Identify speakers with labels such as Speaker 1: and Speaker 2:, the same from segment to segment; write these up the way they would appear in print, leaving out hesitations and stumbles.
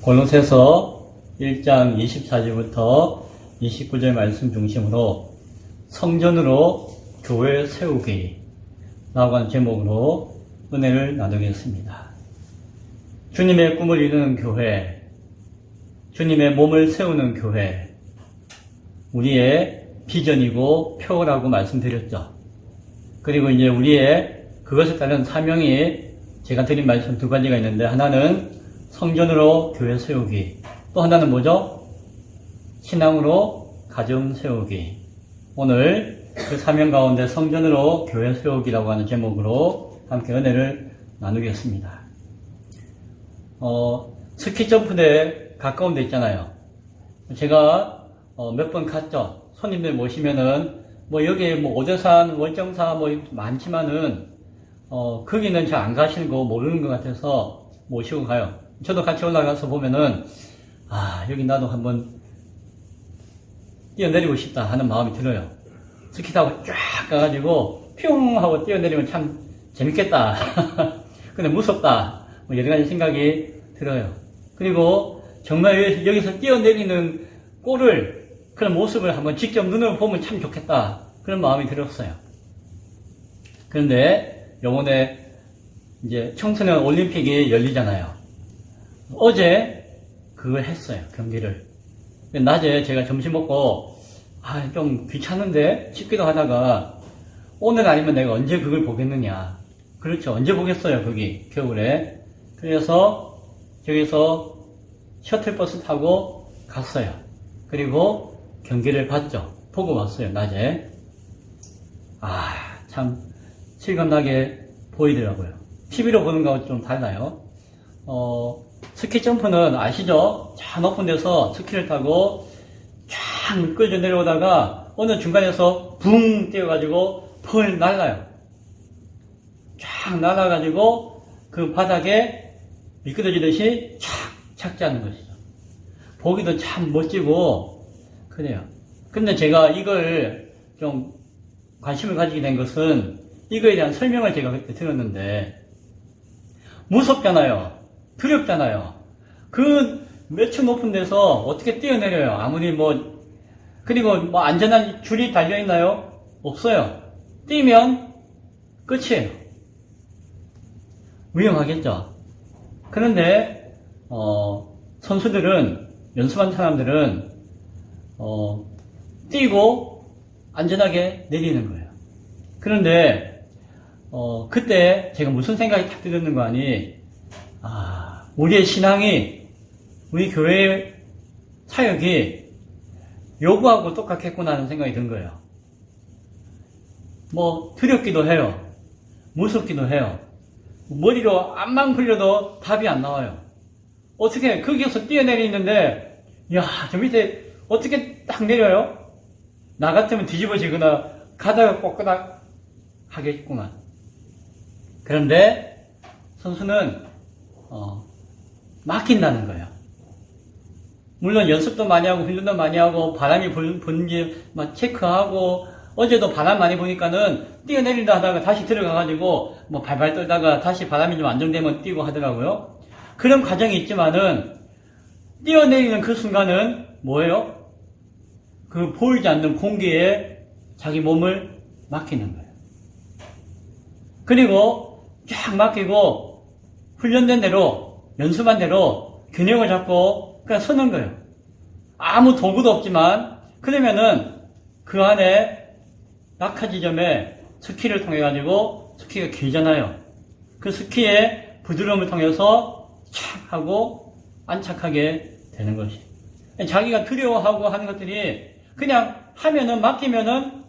Speaker 1: 골로새서 1장 24절부터 29절 말씀 중심으로 성전으로 교회 세우기 라고 하는 제목으로 은혜를 나누겠습니다. 주님의 꿈을 이루는 교회, 주님의 몸을 세우는 교회, 우리의 비전이고 표라고 말씀드렸죠. 그리고 이제 우리의 그것에 따른 사명이 제가 드린 말씀 두 가지가 있는데, 하나는 성전으로 교회 세우기, 또 하나는 뭐죠? 신앙으로 가정 세우기. 오늘 그 사명 가운데 성전으로 교회 세우기라고 하는 제목으로 함께 은혜를 나누겠습니다. 스키 점프대 가까운 데 있잖아요. 제가 몇 번 갔죠. 손님들 모시면은 여기에 오대산, 월정사 많지만은 거기는 잘 안 가시는 거 모르는 것 같아서 모시고 가요. 저도 같이 올라가서 보면은 여기 나도 한번 뛰어내리고 싶다 하는 마음이 들어요. 스키 타고 쫙 가가지고 뿅 하고 뛰어내리면 참 재밌겠다. 근데 무섭다. 여러 가지 생각이 들어요. 그리고 정말 여기서 뛰어내리는 꼴을, 그런 모습을 한번 직접 눈으로 보면 참 좋겠다. 그런 마음이 들었어요. 그런데 요번에 이제 청소년 올림픽이 열리잖아요. 어제 그걸 했어요. 경기를. 낮에 제가 점심 먹고 좀 귀찮은데 싶기도 하다가, 오늘 아니면 내가 언제 그걸 보겠느냐. 그렇죠. 언제 보겠어요, 거기 겨울에. 그래서 저기서 셔틀버스 타고 갔어요. 그리고 경기를 봤죠. 보고 왔어요, 낮에. 참 실감나게 보이더라고요. TV로 보는 거하고 좀 달라요. 스키 점프는 아시죠? 저 높은 데서 스키를 타고 쫙 미끄러져 내려오다가 어느 중간에서 붕 뛰어가지고 펄 날라요. 쫙 날아가지고 그 바닥에 미끄러지듯이 촥 착지하는 것이죠. 보기도 참 멋지고 그래요. 근데 제가 이걸 좀 관심을 가지게 된 것은, 이거에 대한 설명을 제가 그때 들었는데, 무섭잖아요. 두렵잖아요. 그 몇층 높은 데서 어떻게 뛰어내려요? 아무리 그리고 안전한 줄이 달려있나요? 없어요. 뛰면 끝이에요. 위험하겠죠. 그런데 선수들은, 연습한 사람들은 뛰고 안전하게 내리는 거예요. 그런데 그때 제가 무슨 생각이 딱 들었는 거 아니, 우리의 신앙이, 우리 교회의 사역이 요구하고 똑같겠구나 하는 생각이 든 거예요. 두렵기도 해요. 무섭기도 해요. 머리로 암만 굴려도 답이 안 나와요. 어떻게 거기에서 뛰어내리는데, 저 밑에 어떻게 딱 내려요? 나 같으면 뒤집어지거나 가다가 꺾거나 하겠구만. 그런데 선수는 맡긴다는 거예요. 물론 연습도 많이 하고 훈련도 많이 하고 바람이 부는지 체크하고, 어제도 바람 많이 부니까는 뛰어내린다 하다가 다시 들어가가지고 발발 떨다가 다시 바람이 좀 안정되면 뛰고 하더라고요. 그런 과정이 있지만은 뛰어내리는 그 순간은 뭐예요? 그 보이지 않는 공기에 자기 몸을 맡기는 거예요. 그리고 쫙 맡기고 훈련된 대로, 연습한 대로 균형을 잡고 그냥 서는 거예요. 아무 도구도 없지만, 그러면은 그 안에 낙하 지점에 스키를 통해 가지고, 스키가 길잖아요. 그 스키의 부드러움을 통해서 착 하고 안착하게 되는 것이. 자기가 두려워하고 하는 것들이 그냥 하면은, 맡기면은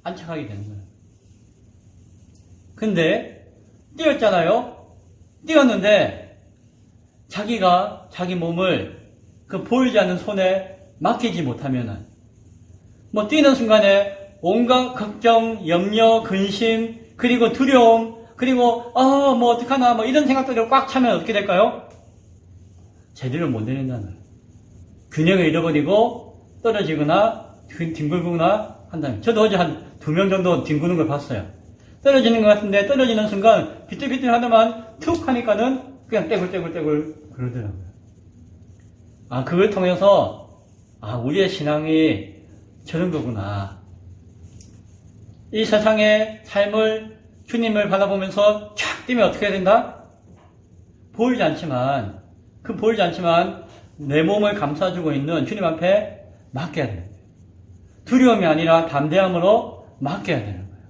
Speaker 1: 안착하게 되는 거예요. 근데 뛰었잖아요. 뛰었는데 자기가 자기 몸을 그 보이지 않는 손에 맡기지 못하면은, 뛰는 순간에 온갖 걱정, 염려, 근심, 그리고 두려움, 그리고 어떡하나 이런 생각들을 꽉 차면 어떻게 될까요? 제대로 못 내린다는 거예요. 균형을 잃어버리고 떨어지거나 뒹굴거나 한다면. 저도 어제 한 2명 정도 뒹구는 걸 봤어요. 떨어지는 것 같은데, 떨어지는 순간 비틀비틀 하다만 툭 하니까는 그냥 떼굴떼굴 그러더라고요. 그걸 통해서, 우리의 신앙이 저런 거구나. 이 세상의 삶을 주님을 바라보면서 촥 뛰면 어떻게 해야 된다? 보이지 않지만 내 몸을 감싸주고 있는 주님 앞에 맡겨야 돼요. 두려움이 아니라 담대함으로 맡겨야 되는 거예요.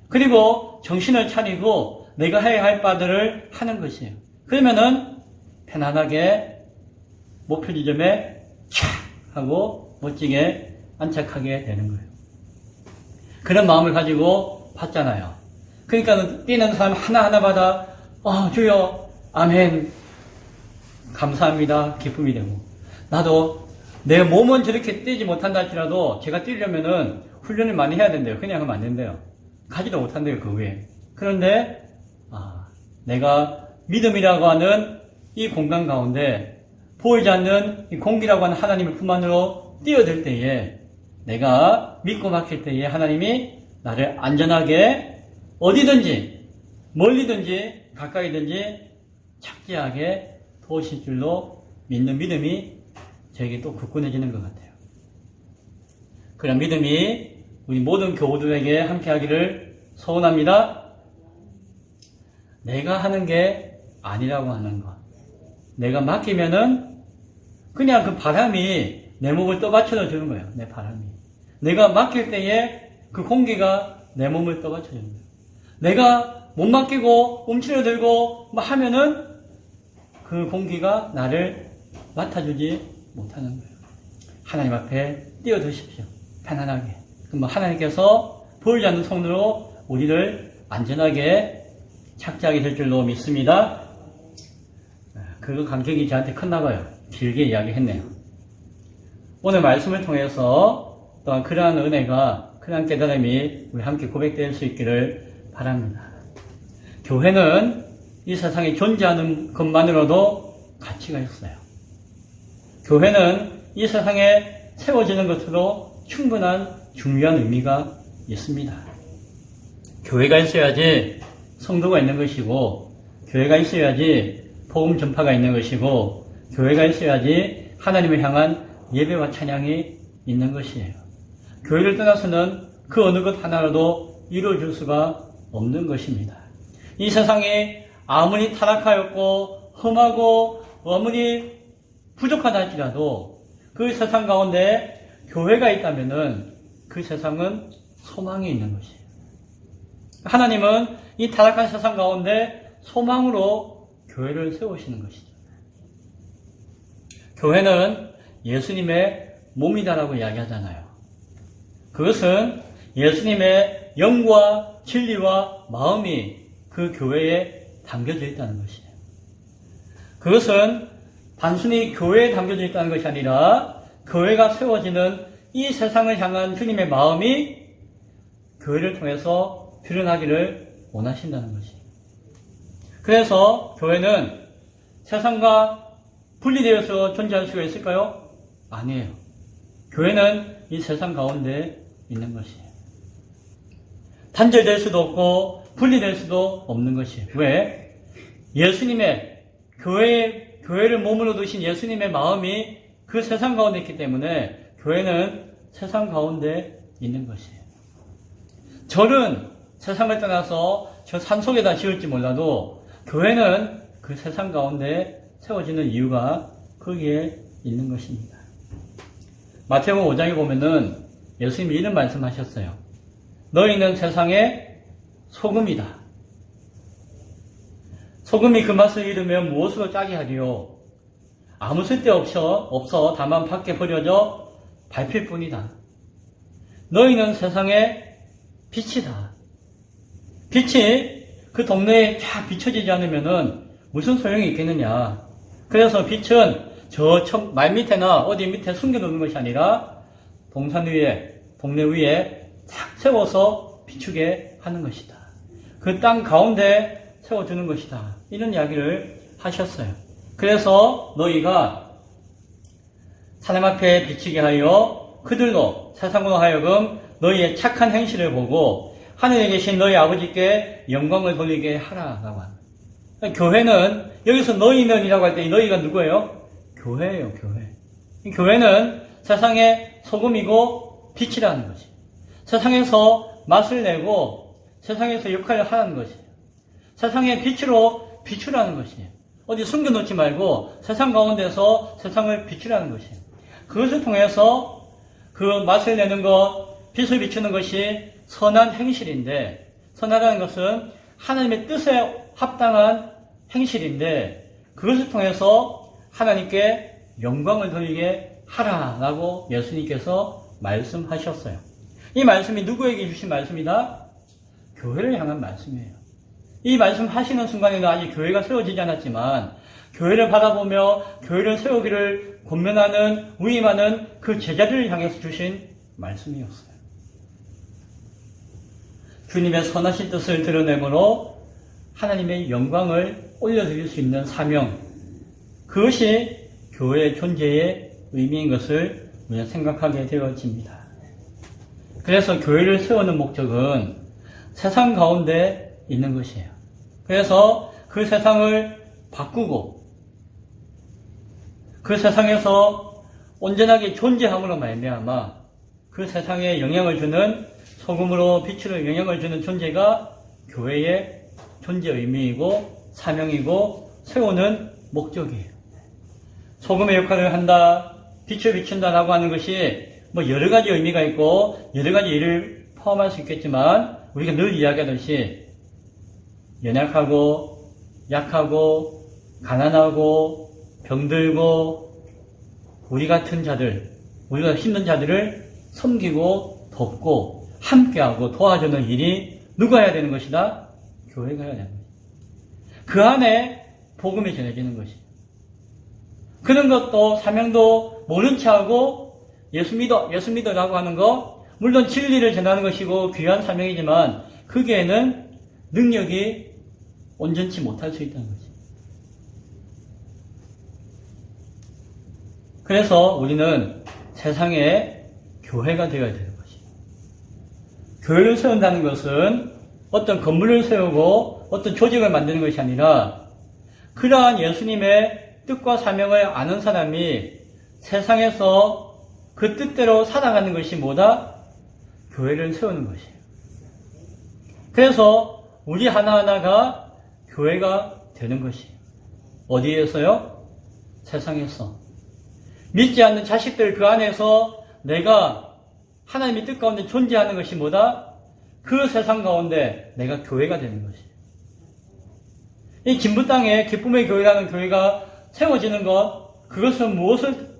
Speaker 1: 그리고 정신을 차리고 내가 해야 할 바들을 하는 것이에요. 그러면은 편안하게 목표 지점에 촥 하고 멋지게 안착하게 되는 거예요. 그런 마음을 가지고 받잖아요. 그러니까 뛰는 사람 하나하나마다 주여 아멘 감사합니다 기쁨이 되고, 나도 내 몸은 저렇게 뛰지 못한다 할지라도 제가 뛰려면은 훈련을 많이 해야 된대요. 그냥 하면 안 된대요. 가지도 못한대요. 그 위에. 그런데 내가 믿음이라고 하는 이 공간 가운데 보이지 않는 이 공기라고 하는 하나님의 품 안으로 뛰어들 때에, 내가 믿고 맡길 때에 하나님이 나를 안전하게 어디든지 멀리든지 가까이든지 착지하게 도우실 줄로 믿는 믿음이 저에게 또 굳건해지는 것 같아요. 그런 믿음이 우리 모든 교우들에게 함께 하기를 소원합니다. 내가 하는 게 아니라고 하는 것. 내가 맡기면은 그냥 그 바람이 내 몸을 떠받쳐 주는 거예요. 내 바람이. 내가 맡길 때에 그 공기가 내 몸을 떠받쳐 주는 거예요. 내가 못 맡기고 움츠러들고 하면은 그 공기가 나를 맡아주지 못하는 거예요. 하나님 앞에 뛰어드십시오. 편안하게. 그럼 하나님께서 보이지 않는 손으로 우리를 안전하게 착지하게 될 줄로 믿습니다. 그 감격이 저한테 컸나 봐요. 길게 이야기했네요. 오늘 말씀을 통해서 또한 그러한 은혜가, 그러한 깨달음이 우리 함께 고백될 수 있기를 바랍니다. 교회는 이 세상에 존재하는 것만으로도 가치가 있어요. 교회는 이 세상에 세워지는 것으로 충분한 중요한 의미가 있습니다. 교회가 있어야지 성도가 있는 것이고, 교회가 있어야지 복음 전파가 있는 것이고, 교회가 있어야지 하나님을 향한 예배와 찬양이 있는 것이에요. 교회를 떠나서는 그 어느 것 하나라도 이루어질 수가 없는 것입니다. 이 세상이 아무리 타락하였고 험하고 아무리 부족하다 할지라도 그 세상 가운데 교회가 있다면은 그 세상은 소망이 있는 것이에요. 하나님은 이 타락한 세상 가운데 소망으로 교회를 세우시는 것이죠. 교회는 예수님의 몸이다라고 이야기하잖아요. 그것은 예수님의 영과 진리와 마음이 그 교회에 담겨져 있다는 것이에요. 그것은 단순히 교회에 담겨져 있다는 것이 아니라 교회가 세워지는 이 세상을 향한 주님의 마음이 교회를 통해서 드러나기를 원하신다는 것이에요. 그래서 교회는 세상과 분리되어서 존재할 수가 있을까요? 아니에요. 교회는 이 세상 가운데 있는 것이에요. 단절될 수도 없고 분리될 수도 없는 것이에요. 왜? 예수님의 교회를 몸으로 두신 예수님의 마음이 그 세상 가운데 있기 때문에 교회는 세상 가운데 있는 것이에요. 절은 세상을 떠나서 저 산속에다 지을지 몰라도 교회는 그 세상 가운데 세워지는 이유가 거기에 있는 것입니다. 마태복음 5장에 보면은 예수님이 이런 말씀하셨어요. 너희는 세상의 소금이다. 소금이 그 맛을 잃으면 무엇으로 짜게 하리요? 아무 쓸데없어 다만 밖에 버려져 밟힐 뿐이다. 너희는 세상의 빛이다. 빛이 그 동네에 쫙 비춰지지 않으면은 무슨 소용이 있겠느냐. 그래서 빛은 저 말 밑에나 어디 밑에 숨겨놓는 것이 아니라 동산 위에, 동네 위에 탁 세워서 비추게 하는 것이다. 그 땅 가운데 세워주는 것이다. 이런 이야기를 하셨어요. 그래서 너희가 사람 앞에 비치게 하여 그들로 세상으로 하여금 너희의 착한 행실을 보고 하늘에 계신 너희 아버지께 영광을 돌리게 하라라고 합니다. 교회는 여기서 너희는이라고 할 때 너희가 누구예요? 교회예요, 교회. 교회는 세상의 소금이고 빛이라는 것이. 세상에서 맛을 내고 세상에서 역할을 하라는 것이에요. 세상의 빛으로 비추라는 것이에요. 어디 숨겨놓지 말고 세상 가운데서 세상을 비추라는 것이에요. 그것을 통해서 그 맛을 내는 것, 빛을 비추는 것이 선한 행실인데, 선하다는 것은 하나님의 뜻에 합당한 행실인데, 그것을 통해서 하나님께 영광을 돌리게 하라라고 예수님께서 말씀하셨어요. 이 말씀이 누구에게 주신 말씀이다? 교회를 향한 말씀이에요. 이 말씀 하시는 순간에는 아직 교회가 세워지지 않았지만, 교회를 바라보며 교회를 세우기를 권면하는, 위임하는 그 제자들을 향해서 주신 말씀이었어요. 주님의 선하신 뜻을 드러내므로 하나님의 영광을 올려드릴 수 있는 사명, 그것이 교회의 존재의 의미인 것을 우리가 생각하게 되어집니다. 그래서 교회를 세우는 목적은 세상 가운데 있는 것이에요. 그래서 그 세상을 바꾸고 그 세상에서 온전하게 존재함으로 말미암아 그 세상에 영향을 주는, 소금으로 빛으로 영향을 주는 존재가 교회의 존재 의미이고 사명이고 세우는 목적이에요. 소금의 역할을 한다, 빛을 비춘다라고 하는 것이 뭐 여러 가지 의미가 있고 여러 가지 일을 포함할 수 있겠지만, 우리가 늘 이야기하듯이 연약하고 약하고 가난하고 병들고 우리 같은 자들, 우리가 힘든 자들을 섬기고 돕고 함께하고 도와주는 일이 누가 해야 되는 것이다? 교회가 해야 되는 것이다. 그 안에 복음이 전해지는 것이다. 그런 것도 사명도 모른 체하고 예수 믿어라고 하는 거, 물론 진리를 전하는 것이고 귀한 사명이지만 거기에는 능력이 온전치 못할 수 있다는 거지. 그래서 우리는 세상에 교회가 되어야 되는 것이. 교회를 세운다는 것은 어떤 건물을 세우고 어떤 조직을 만드는 것이 아니라, 그러한 예수님의 뜻과 사명을 아는 사람이 세상에서 그 뜻대로 살아가는 것이 뭐다? 교회를 세우는 것이에요. 그래서 우리 하나하나가 교회가 되는 것이에요. 어디에서요? 세상에서. 믿지 않는 자식들 그 안에서 내가 하나님의 뜻 가운데 존재하는 것이 뭐다? 그 세상 가운데 내가 교회가 되는 것이에요. 이 진부 땅에 기쁨의 교회라는 교회가 세워지는 것, 그것은 무엇을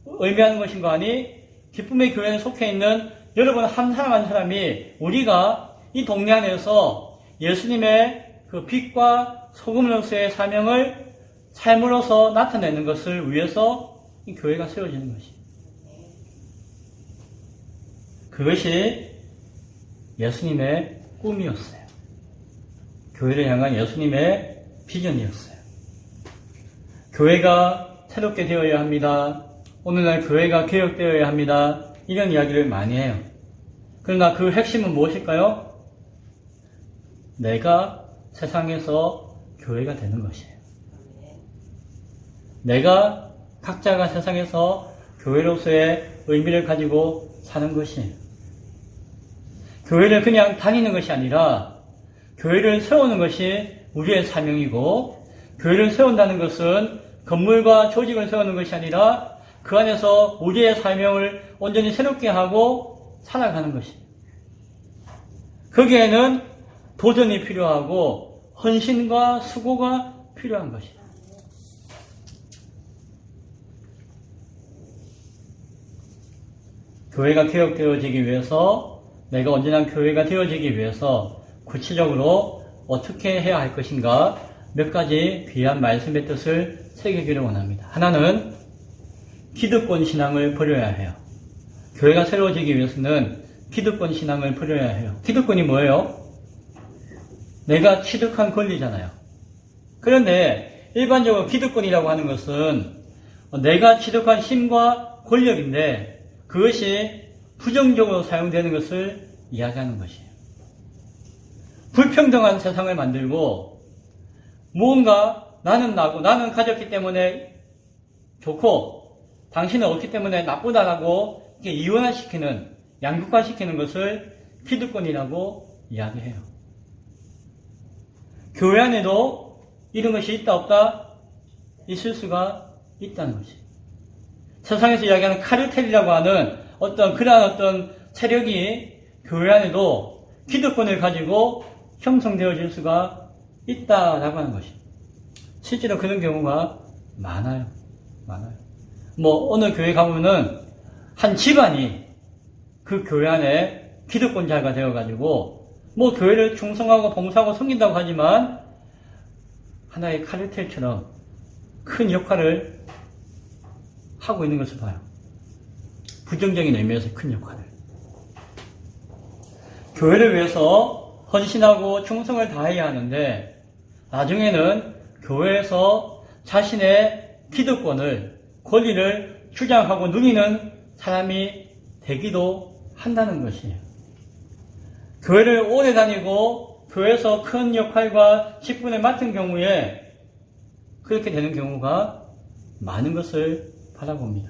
Speaker 1: 의미하는 것인가 하니, 기쁨의 교회에 속해 있는 여러분 한 사람 한 사람이 우리가 이 동네 안에서 예수님의 그 빛과 소금으로서의 사명을 삶으로서 나타내는 것을 위해서 이 교회가 세워지는 것입니다. 그것이 예수님의 꿈이었어요. 교회를 향한 예수님의 비전이었어요. 교회가 새롭게 되어야 합니다. 오늘날 교회가 개혁되어야 합니다. 이런 이야기를 많이 해요. 그러나 그 핵심은 무엇일까요? 내가 세상에서 교회가 되는 것이에요. 내가 각자가 세상에서 교회로서의 의미를 가지고 사는 것이에요. 교회를 그냥 다니는 것이 아니라 교회를 세우는 것이 우리의 사명이고, 교회를 세운다는 것은 건물과 조직을 세우는 것이 아니라 그 안에서 우리의 사명을 온전히 새롭게 하고 살아가는 것입니다. 거기에는 도전이 필요하고 헌신과 수고가 필요한 것입니다. 교회가 개혁되어지기 위해서, 내가 온전한 교회가 되어지기 위해서 구체적으로 어떻게 해야 할 것인가, 몇 가지 귀한 말씀의 뜻을 새기기를 원합니다. 하나는 기득권 신앙을 버려야 해요. 교회가 새로워지기 위해서는 기득권 신앙을 버려야 해요. 기득권이 뭐예요? 내가 취득한 권리잖아요. 그런데 일반적으로 기득권이라고 하는 것은 내가 취득한 힘과 권력인데, 그것이 부정적으로 사용되는 것을 이야기하는 것이에요. 불평등한 세상을 만들고, 무언가 나는 나고 나는 가졌기 때문에 좋고 당신은 없기 때문에 나쁘다라고 이렇게 이원화시키는, 양극화시키는 것을 기득권이라고 이야기해요. 교회 안에도 이런 것이 있다 없다? 있을 수가 있다는 것이. 세상에서 이야기하는 카르텔이라고 하는 그러한 어떤 세력이 교회 안에도 기득권을 가지고 형성되어질 수가 있다라고 하는 것이. 실제로 그런 경우가 많아요. 어느 교회 가보면은 한 집안이 그 교회 안에 기득권자가 되어가지고 교회를 충성하고 봉사하고 섬긴다고 하지만 하나의 카르텔처럼 큰 역할을 하고 있는 것을 봐요. 부정적인 의미에서 큰 역할을. 교회를 위해서 헌신하고 충성을 다해야 하는데 나중에는 교회에서 자신의 기득권을, 권리를 주장하고 누리는 사람이 되기도 한다는 것이에요. 교회를 오래 다니고 교회에서 큰 역할과 직분을 맡은 경우에 그렇게 되는 경우가 많은 것을 바라봅니다.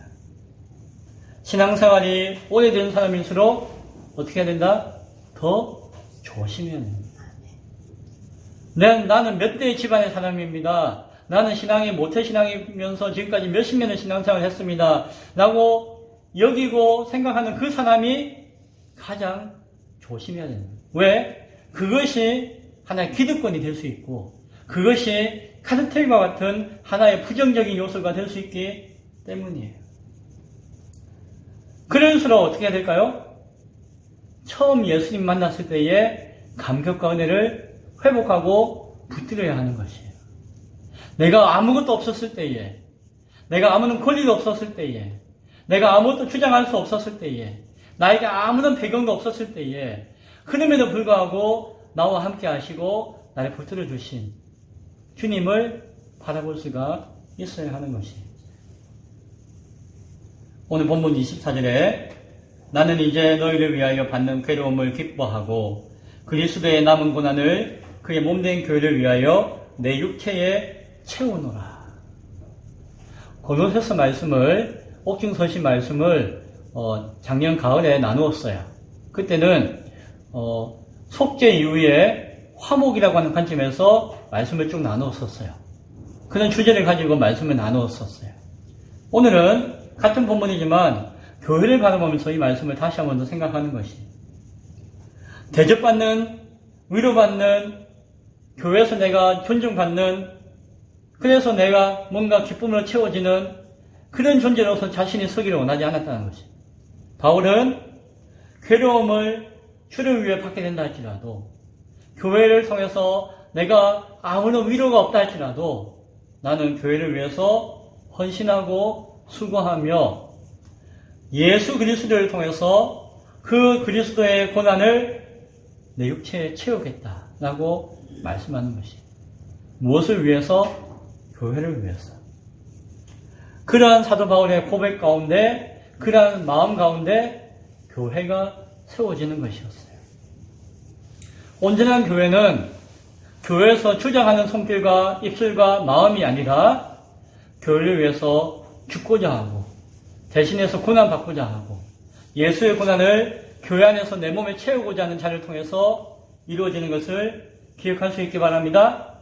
Speaker 1: 신앙생활이 오래된 사람일수록 어떻게 해야 된다? 더 조심해야 됩니다. 나는 몇 대의 집안의 사람입니다. 나는 신앙이 모태신앙이면서 지금까지 몇십 년의 신앙생활을 했습니다. 라고 여기고 생각하는 그 사람이 가장 조심해야 됩니다. 왜? 그것이 하나의 기득권이 될 수 있고 그것이 카르텔과 같은 하나의 부정적인 요소가 될 수 있기 때문이에요. 그럴수록 어떻게 해야 될까요? 처음 예수님 만났을 때의 감격과 은혜를 회복하고 붙들어야 하는 것이에요. 내가 아무것도 없었을 때에, 내가 아무런 권리도 없었을 때에, 내가 아무것도 주장할 수 없었을 때에, 나에게 아무런 배경도 없었을 때에, 그럼에도 불구하고 나와 함께 하시고 나를 붙들어 주신 주님을 바라볼 수가 있어야 하는 것이에요. 오늘 본문 24절에 나는 이제 너희를 위하여 받는 괴로움을 기뻐하고 그리스도의 남은 고난을 그의 몸된 교회를 위하여 내 육체에 채우노라. 고린도서 말씀을, 옥중서신 말씀을 작년 가을에 나누었어요. 그때는 속죄 이후에 화목이라고 하는 관점에서 말씀을 쭉 나누었었어요. 그런 주제를 가지고 말씀을 나누었었어요. 오늘은 같은 본문이지만 교회를 바라보면서 이 말씀을 다시 한번 더 생각하는 것이, 대접받는, 위로받는, 교회에서 내가 존중받는, 그래서 내가 뭔가 기쁨으로 채워지는 그런 존재로서 자신이 서기를 원하지 않았다는 것이. 바울은 괴로움을 주를 위해 받게 된다 할지라도, 교회를 통해서 내가 아무런 위로가 없다 할지라도 나는 교회를 위해서 헌신하고 수고하며 예수 그리스도를 통해서 그 그리스도의 고난을 내 육체에 채우겠다라고 말씀하는 것이. 무엇을 위해서? 교회를 위해서. 그러한 사도 바울의 고백 가운데, 그러한 마음 가운데 교회가 세워지는 것이었어요. 온전한 교회는 교회에서 주장하는 손길과 입술과 마음이 아니라 교회를 위해서 죽고자 하고 대신해서 고난받고자 하고 예수의 고난을 교회 안에서 내 몸에 채우고자 하는 자를 통해서 이루어지는 것을 기억할 수 있기 바랍니다.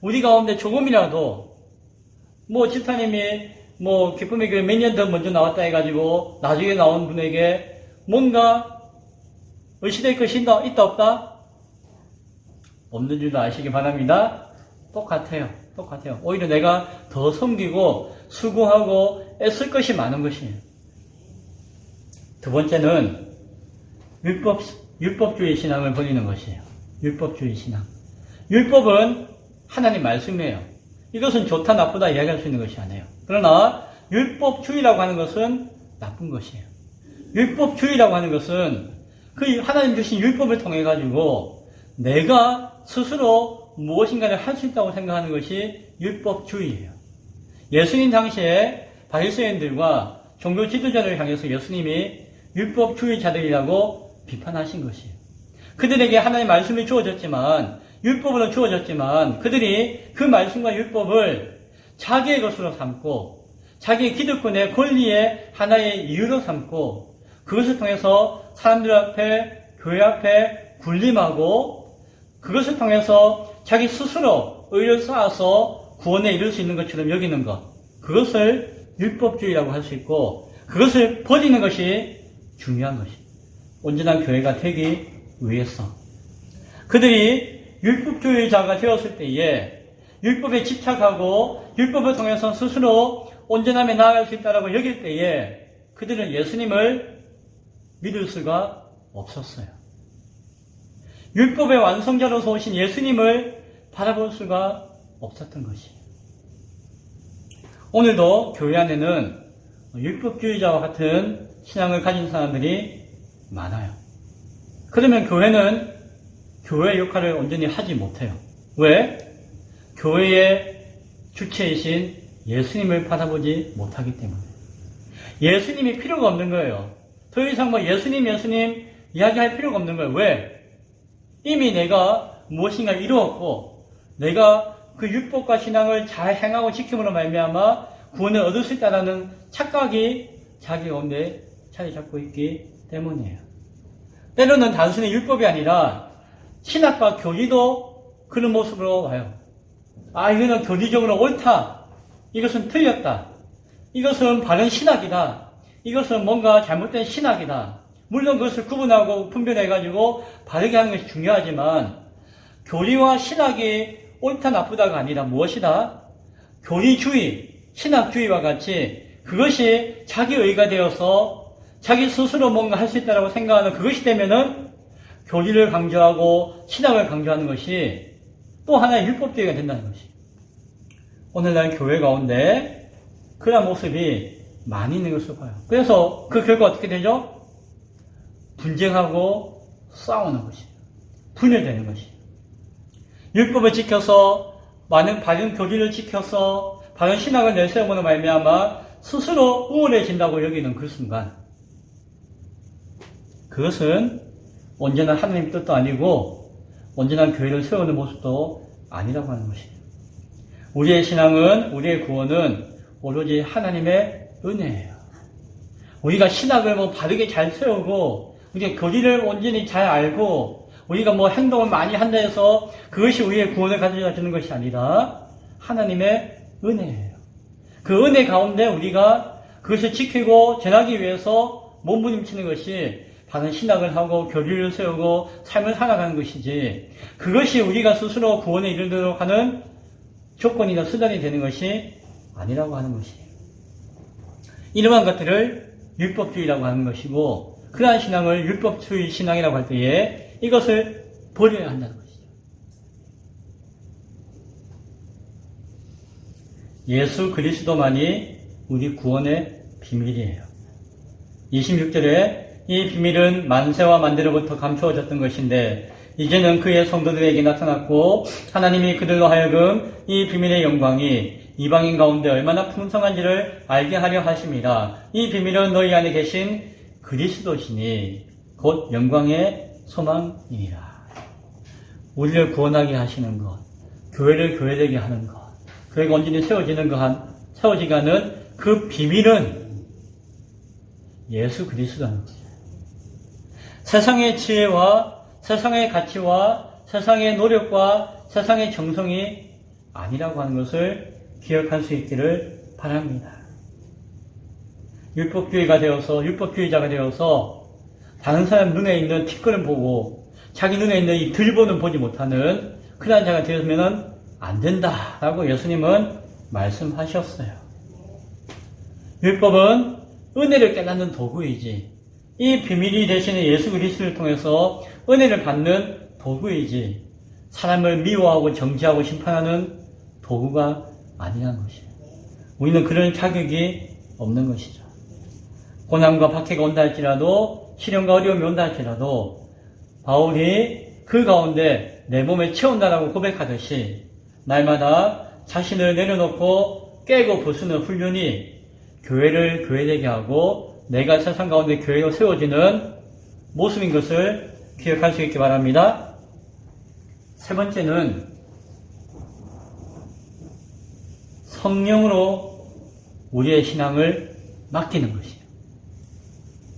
Speaker 1: 우리 가운데 조금이라도 집사님이 기쁨의 교회 몇 년 더 먼저 나왔다 해가지고 나중에 나온 분에게 뭔가 의시될 것이 있다 없다? 없는 줄도 아시기 바랍니다. 똑같아요. 오히려 내가 더 섬기고 수고하고 애쓸 것이 많은 것이에요. 두 번째는 율법주의 신앙을 버리는 것이에요. 율법주의 신앙. 율법은 하나님 말씀이에요. 이것은 좋다 나쁘다 이야기할 수 있는 것이 아니에요. 그러나 율법주의라고 하는 것은 나쁜 것이에요. 율법주의라고 하는 것은 그 하나님 주신 율법을 통해 가지고 내가 스스로 무엇인가를 할 수 있다고 생각하는 것이 율법주의예요. 예수님 당시에 바리새인들과 종교 지도자를 향해서 예수님이 율법주의자들이라고 비판하신 것이에요. 그들에게 하나님의 말씀이 주어졌지만, 율법으로 주어졌지만 그들이 그 말씀과 율법을 자기의 것으로 삼고 자기 기득권의 권리의 하나의 이유로 삼고 그것을 통해서 사람들 앞에, 교회 앞에 군림하고 그것을 통해서 자기 스스로 의를 쌓아서 구원에 이룰 수 있는 것처럼 여기는 것, 그것을 율법주의라고 할 수 있고 그것을 버리는 것이 중요한 것이 온전한 교회가 되기 위해서 그들이 율법주의자가 되었을 때에 율법에 집착하고 율법을 통해서 스스로 온전함에 나아갈 수 있다고 여길 때에 그들은 예수님을 믿을 수가 없었어요. 율법의 완성자로서 오신 예수님을 바라볼 수가 없었던 것이에요. 오늘도 교회 안에는 율법주의자와 같은 신앙을 가진 사람들이 많아요. 그러면 교회는 교회의 역할을 온전히 하지 못해요. 왜? 교회의 주체이신 예수님을 바라보지 못하기 때문에. 예수님이 필요가 없는 거예요. 더 이상 예수님 이야기할 필요가 없는 거예요. 왜? 이미 내가 무엇인가 이루었고 내가 그 율법과 신앙을 잘 행하고 지킴으로 말미암아 구원을 얻을 수 있다는 착각이 자기 가운데 자리 잡고 있기 때문이에요. 때로는 단순히 율법이 아니라 신학과 교리도 그런 모습으로 와요. 이거는 교리적으로 옳다. 이것은 틀렸다. 이것은 바른 신학이다. 이것은 뭔가 잘못된 신학이다. 물론 그것을 구분하고 분별해가지고 바르게 하는 것이 중요하지만 교리와 신학이 옳다 나쁘다가 아니라 무엇이다? 교리주의, 신학주의와 같이 그것이 자기 의가 되어서 자기 스스로 뭔가 할 수 있다고 생각하는 그것이 되면은 교리를 강조하고 신학을 강조하는 것이 또 하나의 율법주의가 된다는 것이. 오늘날 교회 가운데 그런 모습이 많이 있는 것을 봐요. 그래서 그 결과 어떻게 되죠? 분쟁하고 싸우는 것이에요. 분열되는 것이에요. 율법을 지켜서 많은 바른 교리를 지켜서 바른 신학을 내세우므로 말미암아 스스로 우월해진다고 여기는 그 순간 그것은 온전한 하나님 뜻도 아니고 온전한 교회를 세우는 모습도 아니라고 하는 것이에요. 우리의 신앙은 우리의 구원은 오로지 하나님의 은혜예요. 우리가 신학을 바르게 잘 세우고 우리가 교리를 온전히 잘 알고 우리가 행동을 많이 한다 해서 그것이 우리의 구원을 가져다 주는 것이 아니라 하나님의 은혜예요. 그 은혜 가운데 우리가 그것을 지키고 전하기 위해서 몸부림치는 것이 바른 신학을 하고 교리를 세우고 삶을 살아가는 것이지 그것이 우리가 스스로 구원에 이르도록 하는 조건이나 수단이 되는 것이 아니라고 하는 것이에요. 이러한 것들을 율법주의라고 하는 것이고 그러한 신앙을 율법주의 신앙이라고 할 때에 이것을 버려야 한다는 것이죠. 예수 그리스도만이 우리 구원의 비밀이에요. 26절에 이 비밀은 만세와 만대로부터 감추어졌던 것인데 이제는 그의 성도들에게 나타났고 하나님이 그들로 하여금 이 비밀의 영광이 이방인 가운데 얼마나 풍성한지를 알게 하려 하심이라. 이 비밀은 너희 안에 계신 그리스도시니 곧 영광의 소망이니라. 우리를 구원하게 하시는 것, 교회를 교회되게 하는 것, 교회가 온전히 세워지게 하는 그 비밀은 예수 그리스도라는 것이에요. 세상의 지혜와 세상의 가치와 세상의 노력과 세상의 정성이 아니라고 하는 것을 기억할 수 있기를 바랍니다. 율법주의자가 되어서 다른 사람 눈에 있는 티끌은 보고 자기 눈에 있는 이 들보는 보지 못하는 그러한 자가 되었으면 안 된다라고 예수님은 말씀하셨어요. 율법은 은혜를 깨닫는 도구이지 이 비밀이 되시는 예수 그리스도를 통해서 은혜를 받는 도구이지 사람을 미워하고 정죄하고 심판하는 도구가 아니라는 것이에요. 우리는 그런 자격이 없는 것이죠. 고난과 박해가 온다 할지라도 시련과 어려움이 온다 할지라도 바울이 그 가운데 내 몸에 채운다라고 고백하듯이 날마다 자신을 내려놓고 깨고 부수는 훈련이 교회를 교회되게 하고 내가 세상 가운데 교회로 세워지는 모습인 것을 기억할 수 있기 바랍니다. 세 번째는 성령으로 우리의 신앙을 맡기는 것이에요.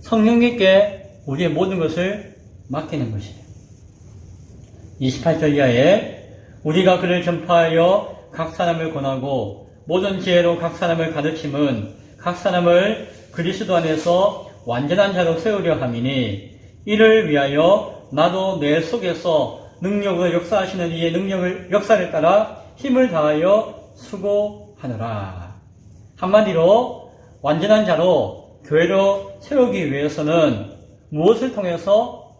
Speaker 1: 성령님께 우리의 모든 것을 맡기는 것이에요. 28절 이하에 우리가 그를 전파하여 각 사람을 권하고 모든 지혜로 각 사람을 가르침은 각 사람을 그리스도 안에서 완전한 자로 세우려 함이니 이를 위하여 나도 내 속에서 능력으로 역사하시는 이의 역사를 따라 힘을 다하여 수고하노라. 한마디로 완전한 자로 교회로 세우기 위해서는 무엇을 통해서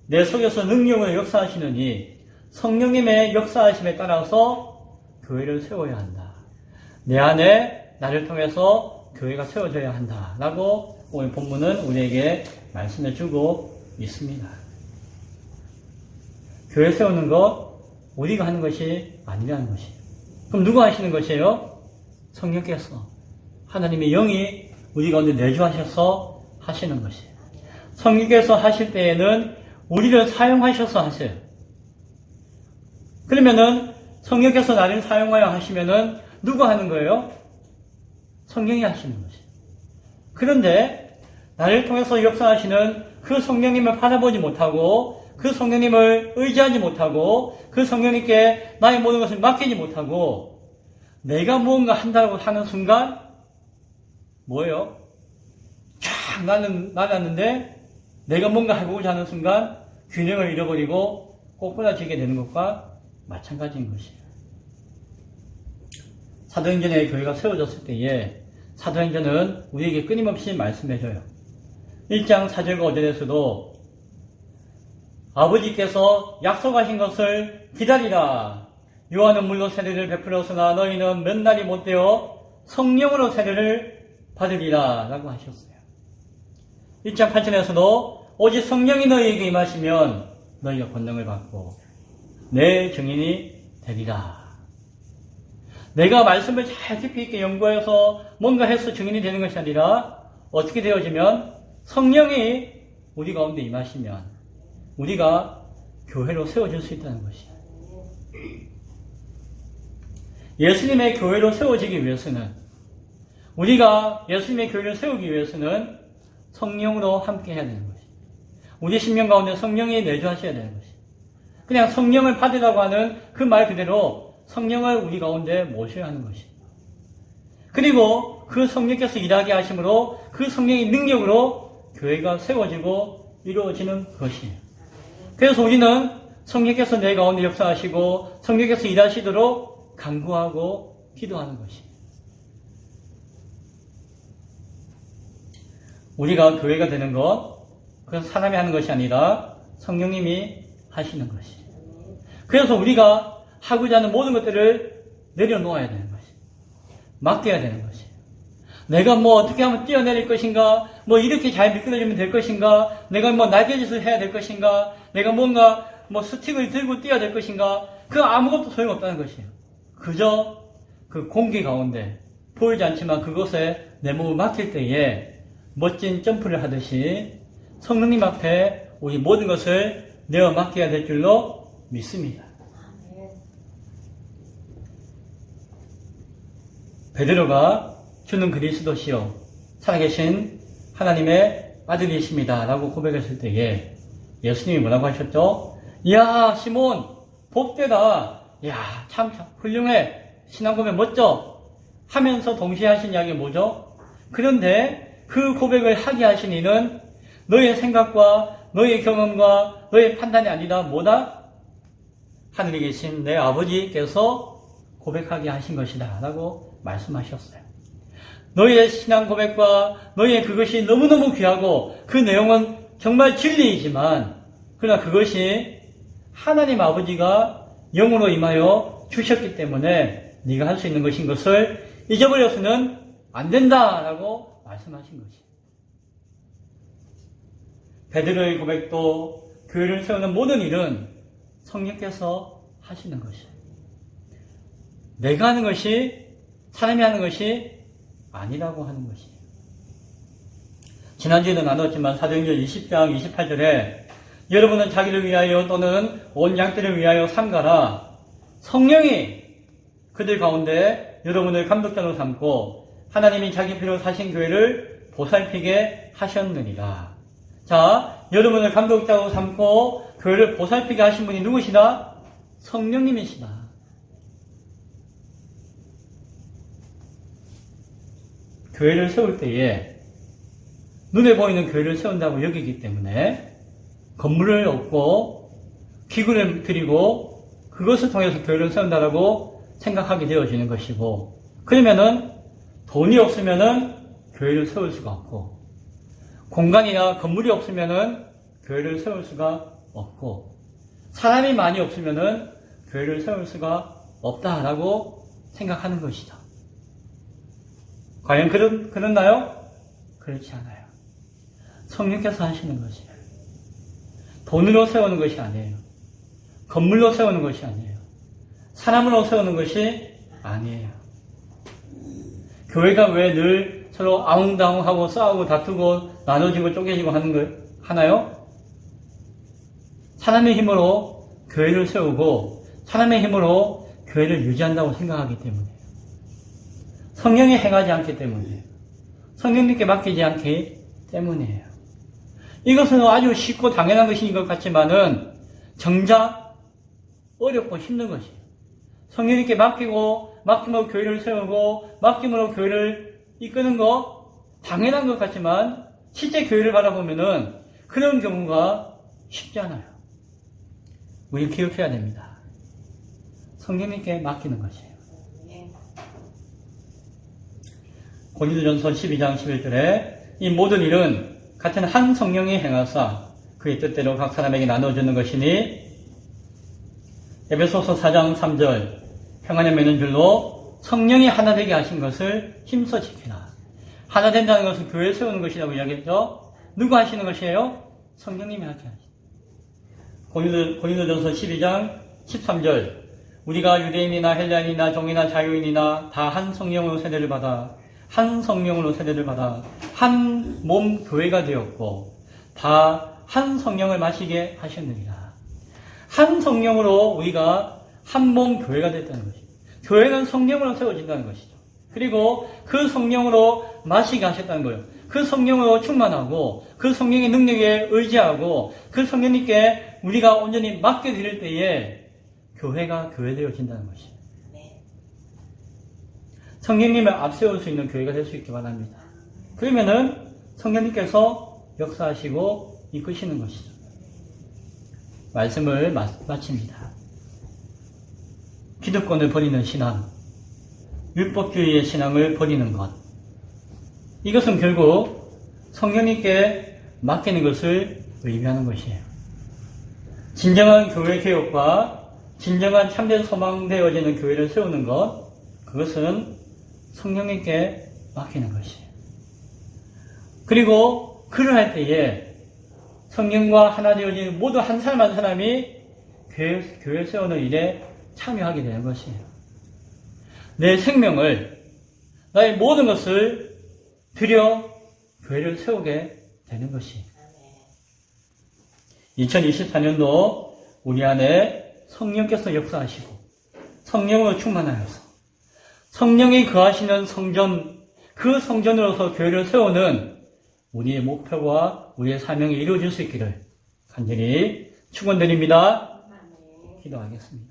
Speaker 1: 내 속에서 능력으로 역사하시느니 성령님의 역사하심에 따라서 교회를 세워야 한다. 내 안에 나를 통해서 교회가 세워져야 한다. 라고 오늘 본문은 우리에게 말씀해 주고 있습니다. 교회 세우는 것 우리가 하는 것이 아니라는 것이에요. 그럼 누가 하시는 것이에요? 성령께서. 하나님의 영이 우리 가운데 내주하셔서 하시는 것이에요. 성령께서 하실 때에는 우리를 사용하셔서 하세요. 그러면은 성령께서 나를 사용하여 하시면은 누가 하는 거예요? 성령이 하시는 것이에요. 그런데 나를 통해서 역사하시는 그 성령님을 바라보지 못하고 그 성령님을 의지하지 못하고 그 성령님께 나의 모든 것을 맡기지 못하고 내가 무언가 한다고 하는 순간 뭐예요? 쫙 날았는데 내가 뭔가 해보고자 하는 순간 균형을 잃어버리고 꼬꾸라지게 되는 것과 마찬가지인 것이에요. 사도행전의 교회가 세워졌을 때에 사도행전은 우리에게 끊임없이 말씀해줘요. 1장 4절과 5절에서도 아버지께서 약속하신 것을 기다리라. 요한은 물로 세례를 베풀었으나 너희는 몇 날이 못되어 성령으로 세례를 받으리라 라고 하셨어요. 1장 8절에서도 오직 성령이 너희에게 임하시면 너희가 권능을 받고 내 증인이 되리라. 내가 말씀을 잘 깊이 있게 연구해서 뭔가 해서 증인이 되는 것이 아니라 어떻게 되어지면 성령이 우리 가운데 임하시면 우리가 교회로 세워질 수 있다는 것이에요. 예수님의 교회로 세워지기 위해서는 우리가 예수님의 교회를 세우기 위해서는 성령으로 함께 해야 되는 것이에요. 우리 심령 가운데 성령이 내주하셔야 되는 것이에요. 그냥 성령을 받으라고 하는 그 말 그대로 성령을 우리 가운데 모셔야 하는 것이에요. 그리고 그 성령께서 일하게 하심으로 그 성령의 능력으로 교회가 세워지고 이루어지는 것이에요. 그래서 우리는 성령께서 내 가운데 역사하시고 성령께서 일하시도록 간구하고 기도하는 것이에요. 우리가 교회가 되는 것, 그건 사람이 하는 것이 아니라 성령님이 하시는 것이에요. 그래서 우리가 하고자 하는 모든 것들을 내려놓아야 되는 것이에요. 맡겨야 되는 것이에요. 내가 뭐 어떻게 하면 뛰어내릴 것인가, 뭐 이렇게 잘 미끄러지면 될 것인가, 내가 뭐 날개짓을 해야 될 것인가, 내가 뭔가 뭐 스틱을 들고 뛰어야 될 것인가, 그 아무것도 소용없다는 것이에요. 그저 그 공기 가운데 보이지 않지만 그곳에 내 몸을 맡길 때에 멋진 점프를 하듯이 성령님 앞에 우리 모든 것을 내어 맡겨야 될 줄로 믿습니다. 베드로가 주는 그리스도시요 살아계신 하나님의 아들이십니다 라고 고백했을 때에 예수님이 뭐라고 하셨죠? 이야 시몬 복되다. 이야 참 훌륭해. 신앙 고백 멋져. 하면서 동시에 하신 이야기 뭐죠? 그런데 그 고백을 하게 하신 이는 너의 생각과 너의 경험과 너의 판단이 아니라 뭐다? 하늘에 계신 내 아버지께서 고백하게 하신 것이다 라고 말씀하셨어요. 너희의 신앙 고백과 너희의 그것이 너무너무 귀하고 그 내용은 정말 진리이지만 그러나 그것이 하나님 아버지가 영으로 임하여 주셨기 때문에 네가 할 수 있는 것인 것을 잊어버려서는 안 된다라고 말씀하신 것이에요. 베드로의 고백도 교회를 세우는 모든 일은 성령께서 하시는 것이에요. 내가 하는 것이 사람이 하는 것이 아니라고 하는 것이에요. 지난주에도 나눴지만 사도행전 20장 28절에 여러분은 자기를 위하여 또는 온 양떼를 위하여 삼가라. 성령이 그들 가운데 여러분을 감독자로 삼고 하나님이 자기 피로 사신 교회를 보살피게 하셨느니라. 자, 여러분을 감독자로 삼고 교회를 보살피게 하신 분이 누구시다? 성령님이시다. 교회를 세울 때에 눈에 보이는 교회를 세운다고 여기기 때문에 건물을 얻고 기구를 드리고 그것을 통해서 교회를 세운다라고 생각하게 되어지는 것이고, 그러면은 돈이 없으면은 교회를 세울 수가 없고, 공간이나 건물이 없으면은 교회를 세울 수가 없고, 사람이 많이 없으면은 교회를 세울 수가 없다라고 생각하는 것이죠. 과연 그렇나요? 그렇지 않아요. 성령께서 하시는 것이에요. 돈으로 세우는 것이 아니에요. 건물로 세우는 것이 아니에요. 사람으로 세우는 것이 아니에요. 교회가 왜 늘 서로 아웅다웅하고 싸우고 다투고 나눠지고 쪼개지고 하나요? 사람의 힘으로 교회를 세우고 사람의 힘으로 교회를 유지한다고 생각하기 때문이에요. 성령이 행하지 않기 때문이에요. 성령님께 맡기지 않기 때문이에요. 이것은 아주 쉽고 당연한 것인 것 같지만은 정작 어렵고 힘든 것이에요. 성령님께 맡김으로 교회를 세우고 맡김으로 교회를 이끄는 거 당연한 것 같지만 실제 교회를 바라보면은 그런 경우가 쉽지 않아요. 우리 기억해야 됩니다. 성령님께 맡기는 것이에요. 고린도전서 12장 11절에 이 모든 일은 같은 한 성령이 행하사 그의 뜻대로 각 사람에게 나눠주는 것이니, 에베소서 4장 3절 평안에 맺는 줄로 성령이 하나 되게 하신 것을 힘써 지키라. 하나 된다는 것은 교회 세우는 것이라고 이야기했죠. 누가 하시는 것이에요? 성령님이 하게 하시죠. 고린도전서 12장 13절 우리가 유대인이나 헬라인이나 종이나 자유인이나 다 한 성령으로 세례를 받아 한 몸 교회가 되었고 다 한 성령을 마시게 하셨느니라. 한 성령으로 우리가 한 몸 교회가 됐다는 것이죠. 교회는 성령으로 세워진다는 것이죠. 그리고 그 성령으로 마시게 하셨다는 거예요. 그 성령으로 충만하고 그 성령의 능력에 의지하고 그 성령님께 우리가 온전히 맡겨드릴 때에 교회가 교회되어진다는 것이에요. 성령님을 앞세울 수 있는 교회가 될 수 있기 바랍니다. 그러면은 성령님께서 역사하시고 이끄시는 것이죠. 말씀을 마칩니다. 기득권을 버리는 신앙, 율법주의의 신앙을 버리는 것, 이것은 결국 성령님께 맡기는 것을 의미하는 것이에요. 진정한 교회 개혁과 진정한 참된 소망되어지는 교회를 세우는 것, 그것은 성령님께 맡기는 것이에요. 그리고 그러할 때에 성령과 하나 되어진 모두 한 사람 한 사람이 교회 세우는 일에 참여하게 되는 것이에요. 내 생명을, 나의 모든 것을 들여 교회를 세우게 되는 것이에요. 2024년도 우리 안에 성령께서 역사하시고 성령으로 충만하여서 성령이 거하시는 성전, 그 성전으로서 교회를 세우는 우리의 목표와 우리의 사명이 이루어질 수 있기를 간절히 축원드립니다. 기도하겠습니다.